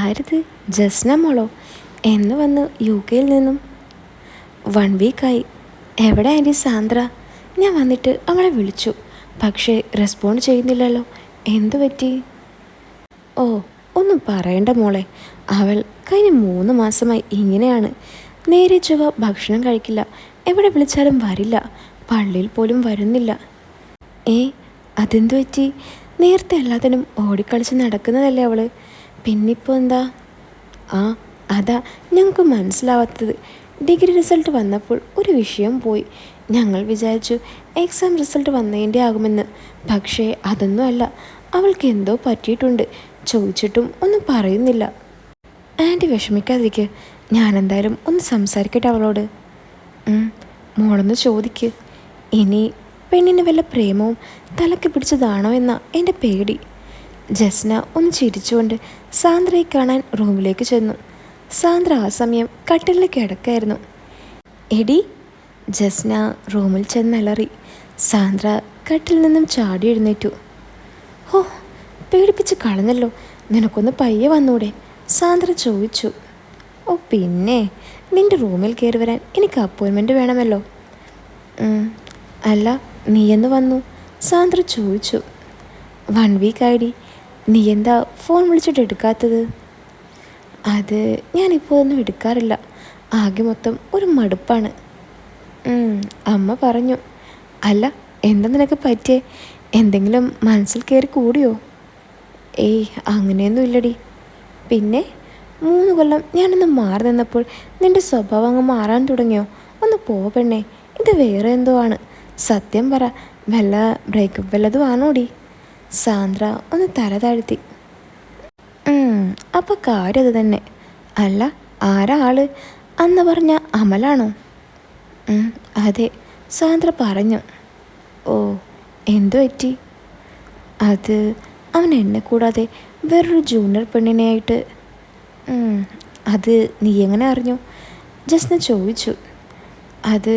ആരിത്? ജസ്ന മോളോ? എന്ന് വന്ന് UK നിന്നും? 1 വീക്കായി. എവിടെ ആൻറ്റി സാന്ദ്ര? ഞാൻ വന്നിട്ട് അവളെ വിളിച്ചു, പക്ഷേ റെസ്പോണ്ട് ചെയ്യുന്നില്ലല്ലോ. എന്തു പറ്റി? ഓ, ഒന്നും പറയണ്ട മോളെ. അവൾ കഴിഞ്ഞ 3 മാസമായി ഇങ്ങനെയാണ്. നേരെ ചൊവ്വ ഭക്ഷണം കഴിക്കില്ല, എവിടെ വിളിച്ചാലും വരില്ല, പള്ളിയിൽ പോലും വരുന്നില്ല. ഏ, അതെന്തു പറ്റി? നേരത്തെ എല്ലാത്തിനും ഓടിക്കളിച്ച് നടക്കുന്നതല്ലേ അവൾ. പിന്നിപ്പോൾ എന്താ? ആ, അതാ ഞങ്ങൾക്ക് മനസ്സിലാവാത്തത്. ഡിഗ്രി റിസൾട്ട് വന്നപ്പോൾ ഒരു വിഷയം പോയി. ഞങ്ങൾ വിചാരിച്ചു എക്സാം റിസൾട്ട് വന്നതിൻ്റെ ആകുമെന്ന്. പക്ഷേ അതൊന്നുമല്ല. അവൾക്ക് എന്തോ പറ്റിയിട്ടുണ്ട്. ചോദിച്ചിട്ടും ഒന്നും പറയുന്നില്ല. ആൻറ്റി വിഷമിക്കാതിരിക്കുക. ഞാനെന്തായാലും ഒന്ന് സംസാരിക്കട്ടെ അവളോട്. മോളൊന്ന് ചോദിക്ക്. ഇനി പെണ്ണിന് വല്ല പ്രേമവും തലക്ക് പിടിച്ചതാണോ എന്നാ എൻ്റെ പേടി. ജസ്ന ഒന്ന് ചിരിച്ചുകൊണ്ട് സാന്ദ്രയെ കാണാൻ റൂമിലേക്ക് ചെന്നു. സാന്ദ്ര ആ സമയം കട്ടിലിൽ കിടക്കായിരുന്നു. എടി! ജസ്ന റൂമിൽ ചെന്നലറി. സാന്ദ്ര കട്ടിൽ നിന്നും ചാടി എഴുന്നേറ്റു. ഹോ, പേടിപ്പിച്ച് കളഞ്ഞല്ലോ. നിനക്കൊന്ന് പയ്യെ വന്നൂടെ? സാന്ദ്ര ചോദിച്ചു. ഓ പിന്നെ, നിൻ്റെ റൂമിൽ കയറി വരാൻ എനിക്ക് അപ്പോയിൻമെൻറ്റ് വേണമല്ലോ. അല്ല, നീ എന്ന് വന്നു? സാന്ദ്ര ചോദിച്ചു. 1 വീക്കായിടി. നീ എന്താ ഫോൺ വിളിച്ചിട്ട് എടുക്കാത്തത്? അത് ഞാനിപ്പോൾ ഒന്നും എടുക്കാറില്ല. ആകെ മൊത്തം ഒരു മടുപ്പാണ്. അമ്മ പറഞ്ഞു. അല്ല, എന്താ നിനക്ക് പറ്റിയേ? എന്തെങ്കിലും മനസ്സിൽ കയറി കൂടിയോ? ഏയ്, അങ്ങനെയൊന്നും ഇല്ലടി. പിന്നെ 3 കൊല്ലം ഞാനൊന്ന് മാറി നിന്നപ്പോൾ നിൻ്റെ സ്വഭാവം അങ്ങ് മാറാൻ തുടങ്ങിയോ? ഒന്ന് പോ പെണ്ണേ, ഇത് വേറെ എന്തോ ആണ്. സത്യം പറ, വല്ല ബ്രേക്കപ്പ് വല്ലതും ആണോടി? സാന്ദ്ര ഒന്ന് തല താഴ്ത്തി. അപ്പോൾ കാര്യം അത് തന്നെ. അല്ല, ആരാ ആള്? അന്ന് പറഞ്ഞ അമലാണോ? അതെ, സാന്ദ്ര പറഞ്ഞു. ഓ, എന്തു പറ്റി? അത് അവൻ എന്നെ കൂടാതെ വേറൊരു ജൂനിയർ പെണ്ണിനെയായിട്ട്. അത് നീ എങ്ങനെ അറിഞ്ഞു? ജസ്ന ചോദിച്ചു. അത്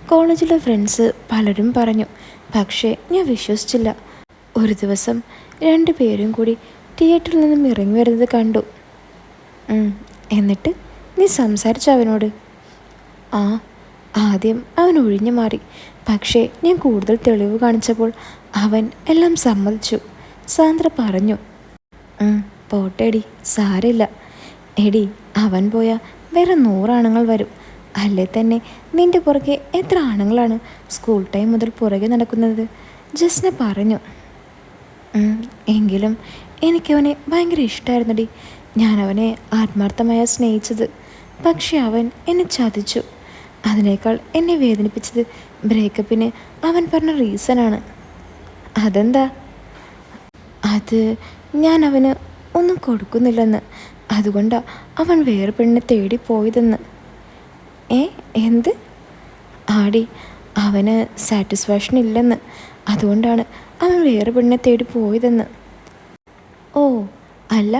കോളേജിലെ ഫ്രണ്ട്സ് പലരും പറഞ്ഞു, പക്ഷേ ഞാൻ വിശ്വസിച്ചില്ല. ഒരു ദിവസം 2 പേരും കൂടി തിയേറ്ററിൽ നിന്നും ഇറങ്ങി വരുന്നത് കണ്ടു. എന്നിട്ട് നീ സംസാരിച്ചു അവനോട്? ആ, ആദ്യം അവൻ ഒഴിഞ്ഞു മാറി. പക്ഷേ ഞാൻ കൂടുതൽ തെളിവ് കാണിച്ചപ്പോൾ അവൻ എല്ലാം സമ്മതിച്ചു. സാന്ദ്ര പറഞ്ഞു. പോട്ടേടി, സാരമില്ല. എടി, അവൻ പോയാൽ വേറെ 100 ആണുങ്ങൾ വരും. അല്ലേ തന്നെ നിൻ്റെ പുറകെ എത്ര ആണുങ്ങളാണ് സ്കൂൾ ടൈം മുതൽ പുറകെ നടക്കുന്നത്? ജസ്ന പറഞ്ഞു. എങ്കിലും എനിക്കവനെ ഭയങ്കര ഇഷ്ടമായിരുന്നടി. ഞാൻ അവനെ ആത്മാർത്ഥമായി സ്നേഹിച്ചത്. പക്ഷെ അവൻ എന്നെ ചതിച്ചു. അതിനേക്കാൾ എന്നെ വേദനിപ്പിച്ചത് ബ്രേക്കപ്പിന് അവൻ പറഞ്ഞ റീസണാണ്. അതെന്താ? അത് ഞാൻ അവന് ഒന്നും കൊടുക്കുന്നില്ലെന്ന്. അതുകൊണ്ടാണ് അവൻ വേറെ പെണ്ണിനെ തേടി പോയതെന്ന്. എന്ത്? ആടി, അവന് സാറ്റിസ്ഫാക്ഷൻ ഇല്ലെന്ന്. അതുകൊണ്ടാണ് അവൻ വേറെ പെണ്ണിനെ തേടി പോയതെന്ന്. ഓ, അല്ല,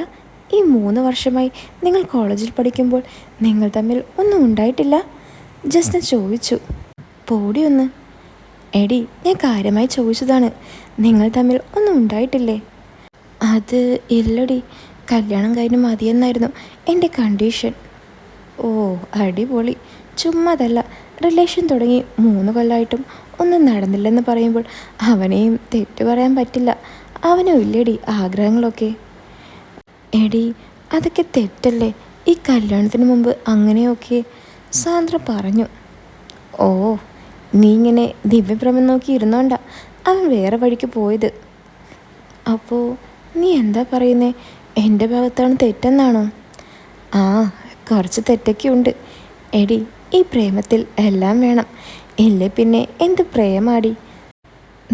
ഈ 3 വർഷമായി നിങ്ങൾ കോളേജിൽ പഠിക്കുമ്പോൾ നിങ്ങൾ തമ്മിൽ ഒന്നും ഉണ്ടായിട്ടില്ല? ജസ്ന ചോദിച്ചു. പോടി ഒന്ന്. എടി, ഞാൻ കാര്യമായി ചോദിച്ചതാണ്. നിങ്ങൾ തമ്മിൽ ഒന്നും ഉണ്ടായിട്ടില്ലേ? അത് ഇല്ലടി. കല്യാണം കഴിഞ്ഞ് മതിയെന്നായിരുന്നു എൻ്റെ കണ്ടീഷൻ. ഓ, അടിപൊളി. ചുമ്മാതല്ല, റിലേഷൻ തുടങ്ങി 3 കൊല്ലമായിട്ടും ഒന്നും നടന്നില്ലെന്ന് പറയുമ്പോൾ അവനെയും തെറ്റു പറയാൻ പറ്റില്ല. അവനും ഇല്ലേടി ആഗ്രഹങ്ങളൊക്കെ? എടി, അതൊക്കെ തെറ്റല്ലേ? ഈ കല്യാണത്തിന് മുമ്പ് അങ്ങനെയൊക്കെ? സാന്ദ്ര പറഞ്ഞു. ഓ, നീ ഇങ്ങനെ ദിവ്യഭ്രമം നോക്കി ഇരുന്നോണ്ടാ അവൻ വേറെ വഴിക്ക് പോയത്. അപ്പോൾ നീ എന്താ പറയുന്നേ? എൻ്റെ ഭാഗത്താണ് തെറ്റെന്നാണോ? ആ, കുറച്ച് തെറ്റൊക്കെ ഉണ്ട്. എടി, ഈ പ്രേമത്തിൽ എല്ലാം വേണം. ഇല്ലേ പിന്നെ എന്ത് പ്രേമാടി?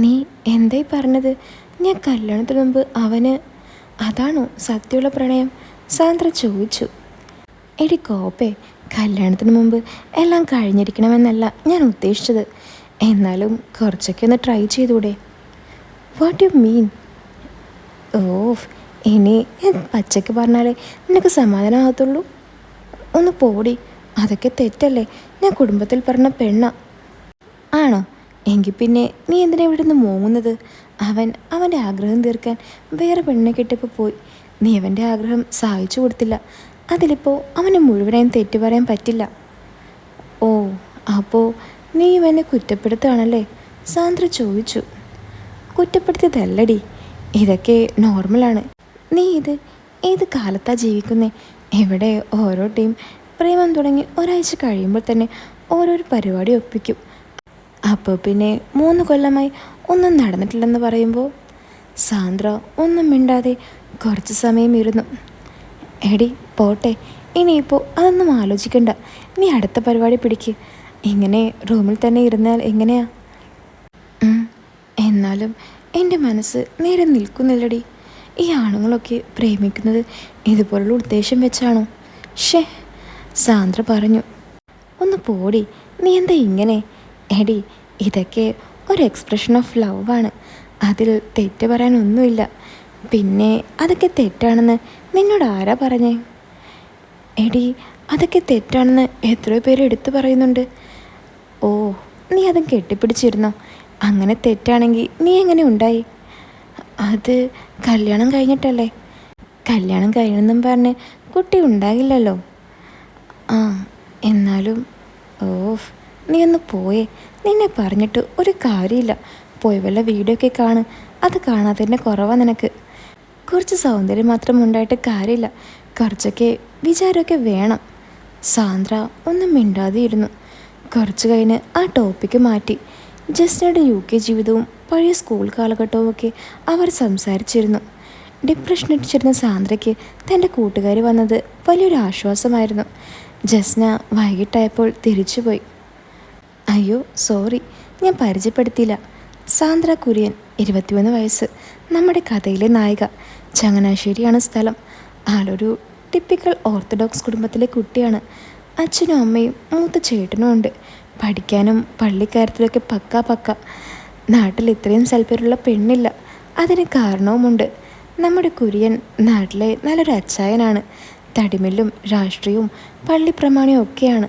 നീ എന്തായി പറഞ്ഞത്? ഞാൻ കല്യാണത്തിന് മുമ്പ് അവന് അതാണോ സത്യമുള്ള പ്രണയം? സാന്ദ്ര ചോദിച്ചു. എടി കോപ്പേ, കല്യാണത്തിന് മുമ്പ് എല്ലാം കഴിഞ്ഞിരിക്കണമെന്നല്ല ഞാൻ ഉദ്ദേശിച്ചത്. എന്നാലും കുറച്ചൊക്കെ ഒന്ന് ട്രൈ ചെയ്തൂടെ? What you mean? ഓ, ഇനി ഞാൻ പച്ചയ്ക്ക് പറഞ്ഞാലേ നിനക്ക് സമാധാനമാകത്തുള്ളൂ. ഒന്ന് പോടി. അതൊക്കെ തെറ്റല്ലേ? ഞാൻ കുടുംബത്തിൽ പറഞ്ഞ പെണ്ണ. ആണോ? എങ്കിൽ പിന്നെ നീ എന്തിനാ ഇവിടെ നിന്ന് മോങ്ങുന്നത്? അവൻ്റെ ആഗ്രഹം തീർക്കാൻ വേറെ പെണ്ണിനെ കെട്ടിപ്പോൾ പോയി. നീ അവൻ്റെ ആഗ്രഹം സഹായിച്ചു കൊടുത്തില്ല. അതിലിപ്പോൾ അവന് മുഴുവനായും തെറ്റു പറയാൻ പറ്റില്ല. ഓ, അപ്പോൾ നീയും എന്നെ കുറ്റപ്പെടുത്തുകയാണല്ലേ? സാന്ദ്ര ചോദിച്ചു. കുറ്റപ്പെടുത്തിയതല്ലടി, ഇതൊക്കെ നോർമലാണ്. നീ ഏത് കാലത്താ ജീവിക്കുന്നേ? ഇവിടെ ഓരോ ടീം പ്രേമം തുടങ്ങി ഒരാഴ്ച കഴിയുമ്പോൾ തന്നെ ഓരോരോ പരിപാടി ഒപ്പിക്കും. അപ്പോൾ പിന്നെ 3 കൊല്ലമായി ഒന്നും നടന്നിട്ടില്ലെന്ന് പറയുമ്പോൾ സാന്ദ്ര ഒന്നും മിണ്ടാതെ കുറച്ച് സമയം ഇരുന്നു. എടി പോട്ടെ, ഇനിയിപ്പോൾ അതൊന്നും ആലോചിക്കണ്ട. നീ അടുത്ത പരിപാടി പിടിക്ക്. ഇങ്ങനെ റൂമിൽ തന്നെ ഇരുന്നാൽ എങ്ങനെയാ? എന്നാലും എൻ്റെ മനസ്സ് നേരെ നിൽക്കുന്നില്ലടി. ഈ ആണുങ്ങളൊക്കെ പ്രേമിക്കുന്നത് ഇതുപോലുള്ള ഉദ്ദേശം വെച്ചാണോ? ഷേ, സാന്ദ്ര പറഞ്ഞു. ഒന്ന് പോടി, നീ എന്താ ഇങ്ങനെ? എടി, ഇതൊക്കെ ഒരു എക്സ്പ്രഷൻ ഓഫ് ലവ് ആണ്. അതിൽ തെറ്റ് പറയാനൊന്നുമില്ല. പിന്നെ അതൊക്കെ തെറ്റാണെന്ന് നിന്നോട് ആരാ പറഞ്ഞേ? എടി, അതൊക്കെ തെറ്റാണെന്ന് എത്രയോ പേര് എടുത്തു പറയുന്നുണ്ട്. ഓ, നീ അതും കെട്ടിപ്പിടിച്ചിരുന്നോ? അങ്ങനെ തെറ്റാണെങ്കിൽ നീ എങ്ങനെ ഉണ്ടായി? അത് കല്യാണം കഴിഞ്ഞിട്ടല്ലേ? കല്യാണം കഴിഞ്ഞെന്നും പറഞ്ഞ് കുട്ടി ഉണ്ടാകില്ലല്ലോ. ആ, എന്നാലും ഓഫ്, നീ ഒന്ന് പോയേ. നിന്നെ പറഞ്ഞിട്ട് ഒരു കാര്യമില്ല. പോയി വല്ല വീഡിയോ ഒക്കെ കാണ്. അത് കാണാതെ തന്നെ കുറവാണ് നിനക്ക്. കുറച്ച് സൗന്ദര്യം മാത്രം ഉണ്ടായിട്ട് കാര്യമില്ല, കുറച്ചൊക്കെ വിചാരമൊക്കെ വേണം. സാന്ദ്ര ഒന്നും മിണ്ടാതെ ഇരുന്നു. കുറച്ച് കഴിഞ്ഞ് ആ ടോപ്പിക്ക് മാറ്റി. ജസ്നയുടെ UK ജീവിതവും പഴയ സ്കൂൾ കാലഘട്ടവും ഒക്കെ അവർ സംസാരിച്ചിരുന്നു. ഡിപ്രഷൻ അടിച്ചിരുന്ന സാന്ദ്രയ്ക്ക് തൻ്റെ കൂട്ടുകാരി വന്നത് വലിയൊരു ആശ്വാസമായിരുന്നു. ജസ്ന വൈകിട്ടായപ്പോൾ തിരിച്ചുപോയി. അയ്യോ സോറി, ഞാൻ പരിചയപ്പെടുത്തിയില്ല. സാന്ദ്ര കുര്യൻ, 21 വയസ്സ്, നമ്മുടെ കഥയിലെ നായിക. ചങ്ങനാശ്ശേരിയാണ് സ്ഥലം. ആളൊരു ടിപ്പിക്കൽ ഓർത്തഡോക്സ് കുടുംബത്തിലെ കുട്ടിയാണ്. അച്ഛനും അമ്മയും മൂത്ത ചേട്ടനും ഉണ്ട്. പഠിക്കാനും പള്ളിക്കാര്യത്തിലൊക്കെ പക്ക. നാട്ടിൽ ഇത്രയും സൽപ്പേരുള്ള പെണ്ണില്ല. അതിന് കാരണവുമുണ്ട്. നമ്മുടെ കുര്യൻ നാട്ടിലെ നല്ലൊരു അച്ചായനാണ്. തടിമില്ലും രാഷ്ട്രീയവും പള്ളിപ്രമാണിയും ഒക്കെയാണ്.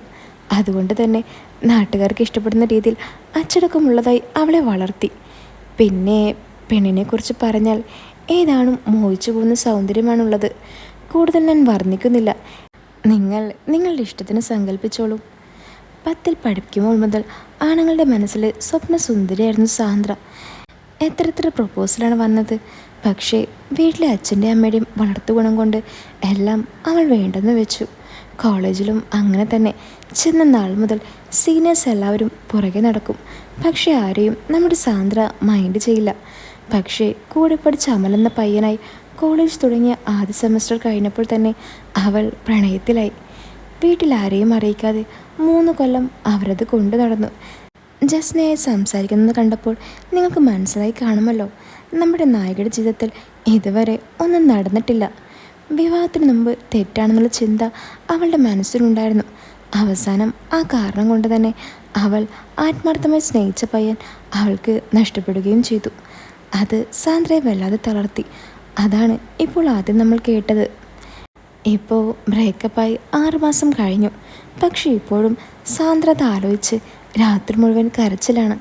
അതുകൊണ്ട് തന്നെ നാട്ടുകാർക്ക് ഇഷ്ടപ്പെടുന്ന രീതിയിൽ അച്ചടക്കമുള്ളതായി അവളെ വളർത്തി. പിന്നെ പെണ്ണിനെക്കുറിച്ച് പറഞ്ഞാൽ ഏതാണും മോഹിച്ചു പോകുന്ന സൗന്ദര്യമാണുള്ളത്. കൂടുതൽ ഞാൻ വർണ്ണിക്കുന്നില്ല. നിങ്ങളുടെ ഇഷ്ടത്തിന് സങ്കല്പിച്ചോളൂ. 10ൽ പഠിക്കുമ്പോൾ മുതൽ ആണുങ്ങളുടെ മനസ്സിൽ സ്വപ്ന സുന്ദരിയായിരുന്നു സാന്ദ്ര. എത്ര പ്രൊപ്പോസലാണ് വന്നത്. പക്ഷേ വീട്ടിലെ അച്ഛൻ്റെ അമ്മയുടെയും വളർത്തുഗുണം കൊണ്ട് എല്ലാം അവൾ വേണ്ടെന്ന് വെച്ചു. കോളേജിലും അങ്ങനെ തന്നെ. ചെന്ന നാൾ മുതൽ സീനിയേഴ്സ് എല്ലാവരും പുറകെ നടക്കും. പക്ഷേ ആരെയും നമ്മുടെ സാന്ദ്ര മൈൻഡ് ചെയ്യില്ല. പക്ഷേ കൂടെ പഠിച്ച അമലെന്ന പയ്യനായി കോളേജ് തുടങ്ങിയ ആദ്യ സെമസ്റ്റർ കഴിഞ്ഞപ്പോൾ തന്നെ അവൾ പ്രണയത്തിലായി. വീട്ടിൽ ആരെയും അറിയിക്കാതെ 3 കൊല്ലം അവരത് കൊണ്ടു നടന്നു. ജസ്നയെ സംസാരിക്കുന്നത് കണ്ടപ്പോൾ നിങ്ങൾക്ക് മനസ്സിലായി കാണുമല്ലോ, നമ്മുടെ നായികയുടെ ജീവിതത്തിൽ ഇതുവരെ ഒന്നും നടന്നിട്ടില്ല. വിവാഹത്തിന് മുമ്പ് തെറ്റാണെന്നുള്ള ചിന്ത അവളുടെ മനസ്സിലുണ്ടായിരുന്നു. അവസാനം ആ കാരണം കൊണ്ട് തന്നെ അവൾ ആത്മാർത്ഥമായി സ്നേഹിച്ച പയ്യൻ അവൾക്ക് നഷ്ടപ്പെടുകയും ചെയ്തു. അത് സാന്ദ്രയെ വല്ലാതെ തളർത്തി. അതാണ് ഇപ്പോൾ ആദ്യം നമ്മൾ കേട്ടത്. ഇപ്പോൾ ബ്രേക്കപ്പായി 6 മാസം കഴിഞ്ഞു. പക്ഷേ ഇപ്പോഴും സാന്ദ്ര അത് ആലോചിച്ച് രാത്രി മുഴുവൻ കരച്ചിലാണ്.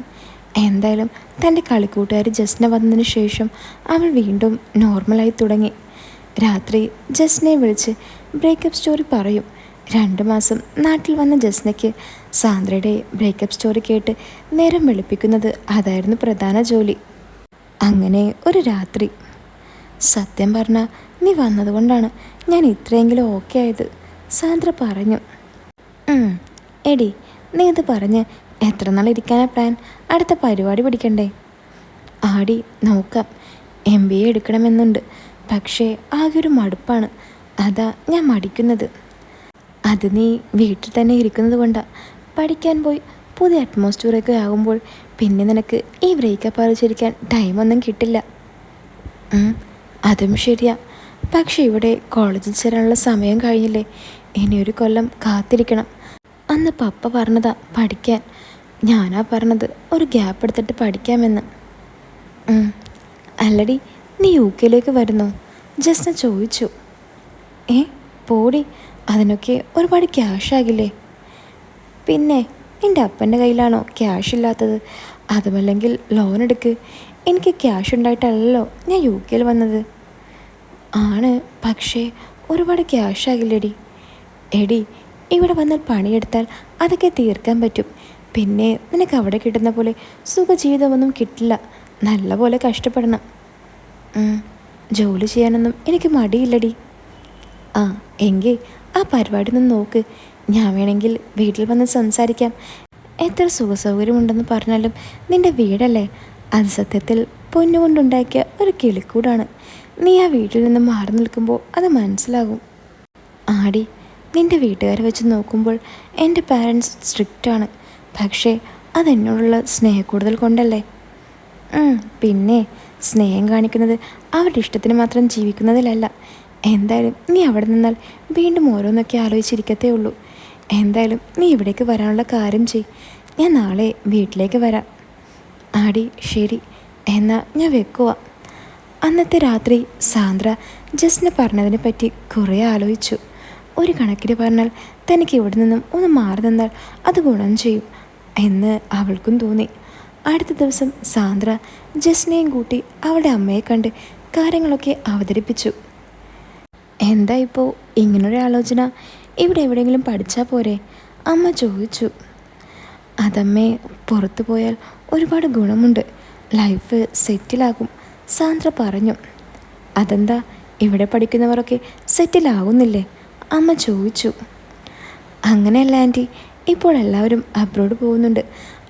എന്തായാലും തൻ്റെ കളിക്കൂട്ടുകാരി ജസ്ന വന്നതിന് ശേഷം അവൾ വീണ്ടും നോർമലായി തുടങ്ങി. രാത്രി ജസ്നയെ വിളിച്ച് ബ്രേക്കപ്പ് സ്റ്റോറി പറയും. 2 മാസം നാട്ടിൽ വന്ന ജസ്നയ്ക്ക് സാന്ദ്രയുടെ ബ്രേക്കപ്പ് സ്റ്റോറി കേട്ട് നേരം വെളുപ്പിക്കുന്നത് അതായിരുന്നു പ്രധാന ജോലി. അങ്ങനെ ഒരു രാത്രി, സത്യം പറഞ്ഞാൽ നീ വന്നതുകൊണ്ടാണ് ഞാൻ ഇത്രയെങ്കിലും ഓക്കെ ആയത്, സാന്ദ്ര പറഞ്ഞു. എടി, നീ ഇത് പറഞ്ഞ് എത്ര നാൾ ഇരിക്കാനാ പ്ലാൻ? അടുത്ത പരിപാടി പിടിക്കണ്ടേ? ആടി, നോക്കാം. MBA എടുക്കണമെന്നുണ്ട്. പക്ഷേ ആകെ ഒരു മടുപ്പാണ്. അതാ ഞാൻ മടിക്കുന്നത്. അത് നീ വീട്ടിൽ തന്നെ ഇരിക്കുന്നത് കൊണ്ടാണ്. പഠിക്കാൻ പോയി പുതിയ അറ്റ്മോസ്ഫിയറൊക്കെ ആകുമ്പോൾ പിന്നെ നിനക്ക് ഈ ബ്രേക്കപ്പ് ആലോചിച്ചിരിക്കാൻ ടൈമൊന്നും കിട്ടില്ല. അതും ശരിയാ. പക്ഷെ ഇവിടെ കോളേജിൽ ചേരാനുള്ള സമയം കഴിഞ്ഞില്ലേ? ഇനിയൊരു കൊല്ലം കാത്തിരിക്കണം. അന്ന് പപ്പ പറഞ്ഞതാ പഠിക്കാൻ. ഞാനാ പറഞ്ഞത് ഒരു ഗ്യാപ്പ് എടുത്തിട്ട് പഠിക്കാമെന്ന്. അല്ലടി, നീ UK വരുന്നോ? ജസ്ന ചോദിച്ചു. പോടി, അതിനൊക്കെ ഒരുപാട് ക്യാഷ് ആകില്ലേ? പിന്നെ എൻ്റെ അപ്പൻ്റെ കയ്യിലാണോ ക്യാഷ് ഇല്ലാത്തത്? അതുമല്ലെങ്കിൽ ലോൺ എടുക്ക്. എനിക്ക് ക്യാഷ് ഉണ്ടായിട്ടല്ലല്ലോ ഞാൻ UK വന്നത്. ആണ്, പക്ഷേ ഒരുപാട് ക്യാഷ് ആകില്ലടി. എടി, ഇവിടെ വന്നാൽ പണിയെടുത്താൽ അതൊക്കെ തീർക്കാൻ പറ്റും. പിന്നെ നിനക്ക് അവിടെ കിട്ടുന്ന പോലെ സുഖജീവിതമൊന്നും കിട്ടില്ല. നല്ല പോലെ കഷ്ടപ്പെടണം. ജോലി ചെയ്യാനൊന്നും എനിക്ക് മടിയില്ലടി. ആ, എങ്കിൽ ആ പരിപാടി ഒന്ന് നോക്ക്. ഞാൻ വേണമെങ്കിൽ വീട്ടിൽ വന്ന് സംസാരിക്കാം. എത്ര സുഖസൗകര്യമുണ്ടെന്ന് പറഞ്ഞാലും നിൻ്റെ വീടല്ലേ. അത് സത്യത്തിൽ പൊന്നുകൊണ്ടുണ്ടാക്കിയ ഒരു കിളിക്കൂടാണ്. നീ ആ വീട്ടിൽ നിന്ന് മാറി നിൽക്കുമ്പോൾ അത് മനസ്സിലാകും. ആടി, നിൻ്റെ വീട്ടുകാരെ വെച്ച് നോക്കുമ്പോൾ എൻ്റെ പാരൻസ് സ്ട്രിക്റ്റാണ്. പക്ഷേ അതെന്നോടുള്ള സ്നേഹക്കൂടുതൽ കൊണ്ടല്ലേ. പിന്നെ സ്നേഹം കാണിക്കുന്നത് അവരുടെ ഇഷ്ടത്തിന് മാത്രം ജീവിക്കുന്നതിലല്ല. എന്തായാലും നീ അവിടെ നിന്നാൽ വീണ്ടും ഓരോന്നൊക്കെ ആലോചിച്ചിരിക്കത്തേ ഉള്ളൂ. എന്തായാലും നീ ഇവിടേക്ക് വരാനുള്ള കാര്യം ചെയ്. ഞാൻ നാളെ വീട്ടിലേക്ക് വരാം. ആടി, ശരി, എന്നാൽ ഞാൻ വെക്കുക. അന്നത്തെ രാത്രി സാന്ദ്ര ജസ്റ്റിനെ പറഞ്ഞതിനെ പറ്റി കുറേ ആലോചിച്ചു. ഒരു കണക്കിന് പറഞ്ഞാൽ തനിക്ക് ഇവിടെ നിന്നും ഒന്ന് മാറി നിന്നാൽ അത് ഗുണം ചെയ്യും എന്ന് അവൾക്കും തോന്നി. അടുത്ത ദിവസം സാന്ദ്ര ജസ്റ്റിനെയും കൂട്ടി അവളുടെ അമ്മയെ കണ്ട് കാര്യങ്ങളൊക്കെ അവതരിപ്പിച്ചു. എന്താ ഇപ്പോൾ ഇങ്ങനൊരു ആലോചന? ഇവിടെ എവിടെയെങ്കിലും പഠിച്ചാൽ പോരെ? അമ്മ ചോദിച്ചു. അതമ്മേ, പുറത്തു പോയാൽ ഒരുപാട് ഗുണമുണ്ട്. ലൈഫ് സെറ്റിലാകും, സാന്ദ്ര പറഞ്ഞു. അതെന്താ, ഇവിടെ പഠിക്കുന്നവരൊക്കെ സെറ്റിലാകുന്നില്ലേ? അമ്മ ചോദിച്ചു. അങ്ങനെയല്ല ആൻറ്റി, ഇപ്പോൾ എല്ലാവരും അബ്രോഡ് പോകുന്നുണ്ട്.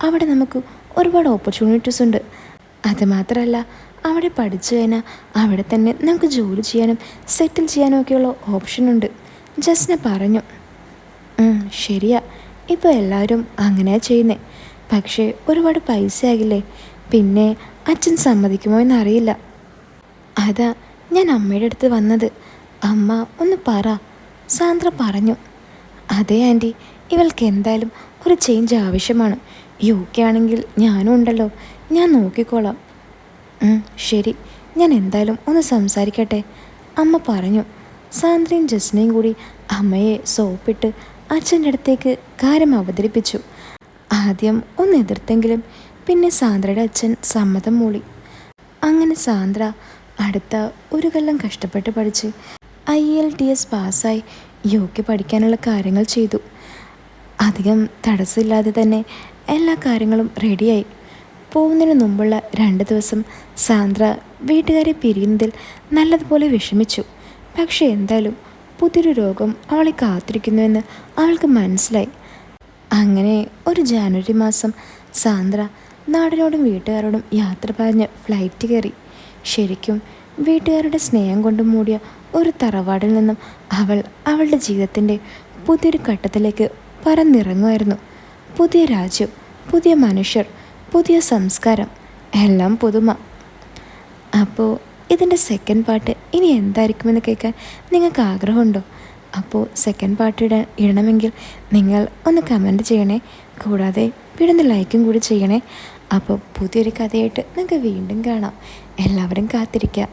അവിടെ നമുക്ക് ഒരുപാട് ഓപ്പർച്യൂണിറ്റീസ് ഉണ്ട്. അതുമാത്രമല്ല, അവിടെ പഠിച്ചു കഴിഞ്ഞാൽ അവിടെ തന്നെ നമുക്ക് ജോലി ചെയ്യാനും സെറ്റിൽ ചെയ്യാനും ഒക്കെയുള്ള ഓപ്ഷനുണ്ട്, ജസ്ന പറഞ്ഞു. ശരിയാ, ഇപ്പോൾ എല്ലാവരും അങ്ങനെയാണ് ചെയ്യുന്നത്. പക്ഷേ ഒരുപാട് പൈസ ആകില്ലേ? പിന്നെ അച്ഛൻ സമ്മതിക്കുമോ എന്നറിയില്ല. അതാ ഞാൻ അമ്മയുടെ അടുത്ത് വന്നത്. അമ്മ ഒന്ന് പറ, സാന്ദ്ര പറഞ്ഞു. അതെ ആൻറ്റി, ഇവൾക്ക് എന്തായാലും ഒരു ചേഞ്ച് ആവശ്യമാണ്. UK ആണെങ്കിൽ ഞാനും ഉണ്ടല്ലോ, ഞാൻ നോക്കിക്കോളാം. ശരി, ഞാൻ എന്തായാലും ഒന്ന് സംസാരിക്കട്ടെ, അമ്മ പറഞ്ഞു. സാന്ദ്രയും ജസ്നയും കൂടി അമ്മയെ സോപ്പിട്ട് അച്ഛൻ്റെ അടുത്തേക്ക് കാര്യം അവതരിപ്പിച്ചു. ആദ്യം ഒന്ന് എതിർത്തെങ്കിലും പിന്നെ സാന്ദ്രയുടെ അച്ഛൻ സമ്മതം മൂളി. അങ്ങനെ സാന്ദ്ര അടുത്ത ഒരു കൊല്ലം കഷ്ടപ്പെട്ട് പഠിച്ച് IELTS പാസ്സായി UK പഠിക്കാനുള്ള കാര്യങ്ങൾ ചെയ്തു. അധികം തടസ്സമില്ലാതെ തന്നെ എല്ലാ കാര്യങ്ങളും റെഡിയായി. പോകുന്നതിന് മുമ്പുള്ള 2 ദിവസം സാന്ദ്ര വീട്ടുകാരെ പിരിയുന്നതിൽ നല്ലതുപോലെ വിഷമിച്ചു. പക്ഷേ എന്തായാലും പുതിയൊരു രോഗം അവളെ കാത്തിരിക്കുന്നുവെന്ന് അവൾക്ക് മനസ്സിലായി. അങ്ങനെ ഒരു ജാനുവരി മാസം സാന്ദ്ര നാടിനോടും വീട്ടുകാരോടും യാത്ര പറഞ്ഞ് ഫ്ലൈറ്റ് കയറി. ശരിക്കും വീട്ടുകാരുടെ സ്നേഹം കൊണ്ട് മൂടിയ ഒരു തറവാടിൽ നിന്നും അവൾ അവളുടെ ജീവിതത്തിൻ്റെ പുതിയൊരു ഘട്ടത്തിലേക്ക് പറന്നിറങ്ങുമായിരുന്നു. പുതിയ രാജ്യം, പുതിയ മനുഷ്യർ, പുതിയ സംസ്കാരം, എല്ലാം പുതുമ. അപ്പോൾ ഇതിൻ്റെ സെക്കൻഡ് പാർട്ട് ഇനി എന്തായിരിക്കുമെന്ന് കേൾക്കാൻ നിങ്ങൾക്ക് ആഗ്രഹമുണ്ടോ? അപ്പോൾ സെക്കൻഡ് പാർട്ട് ഇടണമെങ്കിൽ നിങ്ങൾ ഒന്ന് കമൻറ്റ് ചെയ്യണേ. കൂടാതെ വീഡിയോ ലൈക്കും കൂടി ചെയ്യണേ. അപ്പോൾ പുതിയൊരു കഥയായിട്ട് നിങ്ങൾക്ക് വീണ്ടും കാണാം. എല്ലാവരും കാത്തിരിക്കുക.